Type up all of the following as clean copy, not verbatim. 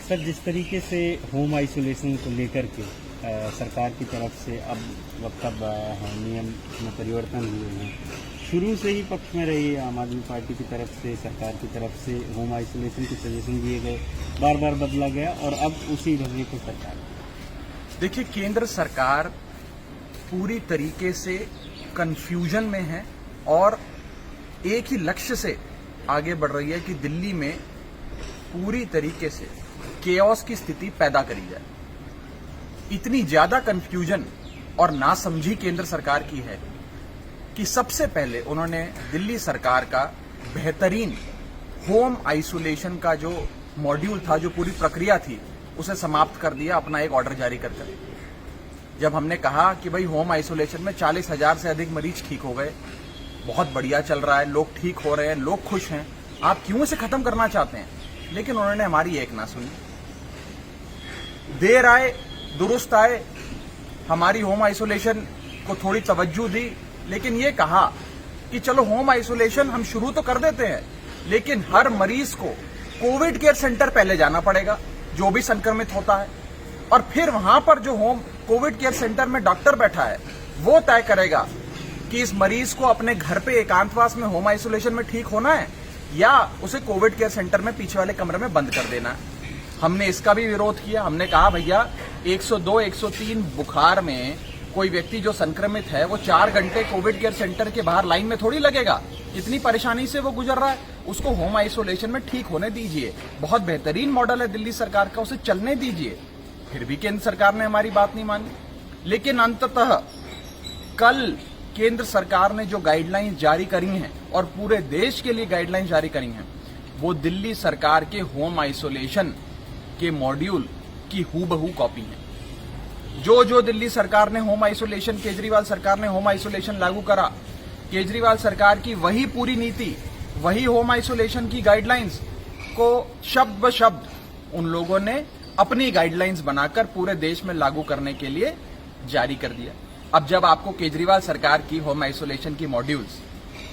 Sir, जिस तरीके से होम आइसोलेशन को लेकर के सरकार की तरफ से अब मतलब नियम में परिवर्तन हुए हैं, शुरू से ही पक्ष में रही आम आदमी पार्टी की तरफ से, सरकार की तरफ से होम आइसोलेशन के सजेशन दिए गए, बार बार बदला गया और अब उसी ढंग को सरकार। देखिए, केंद्र सरकार पूरी तरीके से कंफ्यूजन में है और एक ही लक्ष्य से आगे बढ़ रही है कि दिल्ली में पूरी तरीके से केओस की स्थिति पैदा करी जाए। इतनी ज्यादा कंफ्यूजन और नासमझी केंद्र सरकार की है कि सबसे पहले उन्होंने दिल्ली सरकार का बेहतरीन होम आइसोलेशन का जो मॉड्यूल था, जो पूरी प्रक्रिया थी, उसे समाप्त कर दिया अपना एक ऑर्डर जारी कर। जब हमने कहा कि भाई होम आइसोलेशन में 40,000 से अधिक मरीज ठीक हो गए, बहुत बढ़िया चल रहा है, लोग ठीक हो रहे हैं, लोग खुश हैं, आप क्यों इसे खत्म करना चाहते हैं? लेकिन उन्होंने हमारी एक ना सुनी। देर आए दुरुस्त आए, हमारी होम आइसोलेशन को थोड़ी तवज्जो दी, लेकिन ये कहा कि चलो होम आइसोलेशन हम शुरू तो कर देते हैं, लेकिन हर मरीज को कोविड केयर सेंटर पहले जाना पड़ेगा जो भी संक्रमित होता है, और फिर वहां पर जो होम कोविड केयर सेंटर में डॉक्टर बैठा है वो तय करेगा कि इस मरीज को अपने घर पे एकांतवास में होम आइसोलेशन में ठीक होना है या उसे कोविड केयर सेंटर में पीछे वाले कमरे में बंद कर देना है। हमने इसका भी विरोध किया। हमने कहा भैया 102, 103 बुखार में कोई व्यक्ति जो संक्रमित है वो 4 घंटे कोविड केयर सेंटर के बाहर लाइन में थोड़ी लगेगा। इतनी परेशानी से वो गुजर रहा है, उसको होम आइसोलेशन में ठीक होने दीजिए। बहुत बेहतरीन मॉडल है दिल्ली सरकार का, उसे चलने दीजिए। फिर भी केंद्र सरकार ने हमारी बात नहीं मानी। लेकिन अंततः कल केंद्र सरकार ने जो गाइडलाइंस जारी करी हैं और पूरे देश के लिए गाइडलाइंस जारी करी हैं, वो दिल्ली सरकार के होम आइसोलेशन के मॉड्यूल की हूबहू कॉपी है। जो दिल्ली सरकार ने होम आइसोलेशन, केजरीवाल सरकार ने होम आइसोलेशन लागू करा, केजरीवाल सरकार की वही पूरी नीति, वही होम आइसोलेशन की गाइडलाइंस को शब्द ब शब्द उन लोगों ने अपनी गाइडलाइंस बनाकर पूरे देश में लागू करने के लिए जारी कर दिया। अब जब आपको केजरीवाल सरकार की होम आइसोलेशन की मॉड्यूल्स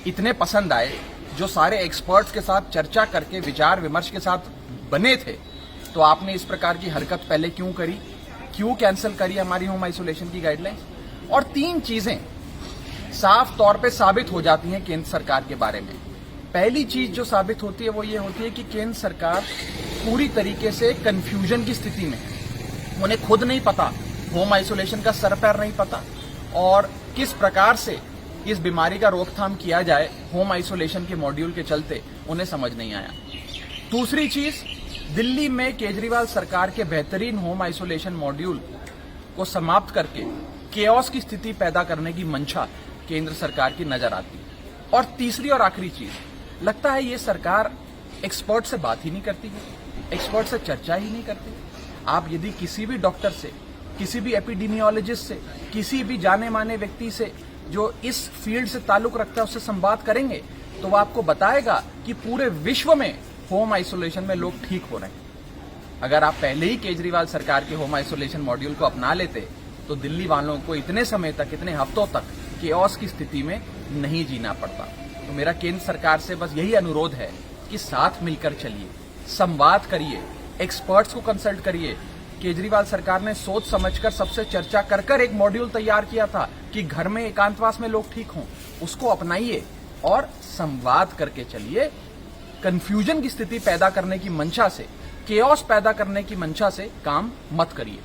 इतने पसंद आए, जो सारे एक्सपर्ट्स के साथ चर्चा करके विचार विमर्श के साथ बने थे, तो आपने इस प्रकार की हरकत पहले क्यों करी? क्यों कैंसिल करी हमारी होम आइसोलेशन की गाइडलाइंस? और 3 चीजें साफ तौर पे साबित हो जाती हैं केंद्र सरकार के बारे में। पहली चीज जो साबित होती है वो ये होती है कि केंद्र सरकार पूरी तरीके से कंफ्यूजन की स्थिति में है। उन्हें खुद नहीं पता, होम आइसोलेशन का सर पैर नहीं पता और किस प्रकार से इस बीमारी का रोकथाम किया जाए होम आइसोलेशन के मॉड्यूल के चलते उन्हें समझ नहीं आया। दूसरी चीज, दिल्ली में केजरीवाल सरकार के बेहतरीन होम आइसोलेशन मॉड्यूल को समाप्त करके केओस की स्थिति पैदा करने की मंशा केंद्र सरकार की नजर आती है। और तीसरी और आखिरी चीज, लगता है ये सरकार एक्सपर्ट से बात ही नहीं करती है, एक्सपर्ट से चर्चा ही नहीं करती। आप यदि किसी भी डॉक्टर से, किसी भी एपिडेमियोलॉजिस्ट से, किसी भी जाने माने व्यक्ति से जो इस फील्ड से ताल्लुक रखता है उससे संवाद करेंगे तो वो आपको बताएगा कि पूरे विश्व में होम आइसोलेशन में लोग ठीक हो रहे हैं। अगर आप पहले ही केजरीवाल सरकार के होम आइसोलेशन मॉड्यूल को अपना लेते तो दिल्ली वालों को इतने समय तक, इतने हफ्तों तक केओस की स्थिति में नहीं जीना पड़ता। तो मेरा केंद्र सरकार से बस यही अनुरोध है कि साथ मिलकर चलिए, संवाद करिए, एक्सपर्ट्स को कंसल्ट करिए। केजरीवाल सरकार ने सोच समझकर सबसे चर्चा कर एक मॉड्यूल तैयार किया था कि घर में एकांतवास में लोग ठीक हों, उसको अपनाइए और संवाद करके चलिए। कंफ्यूजन की स्थिति पैदा करने की मंशा से, केओस पैदा करने की मंशा से काम मत करिए।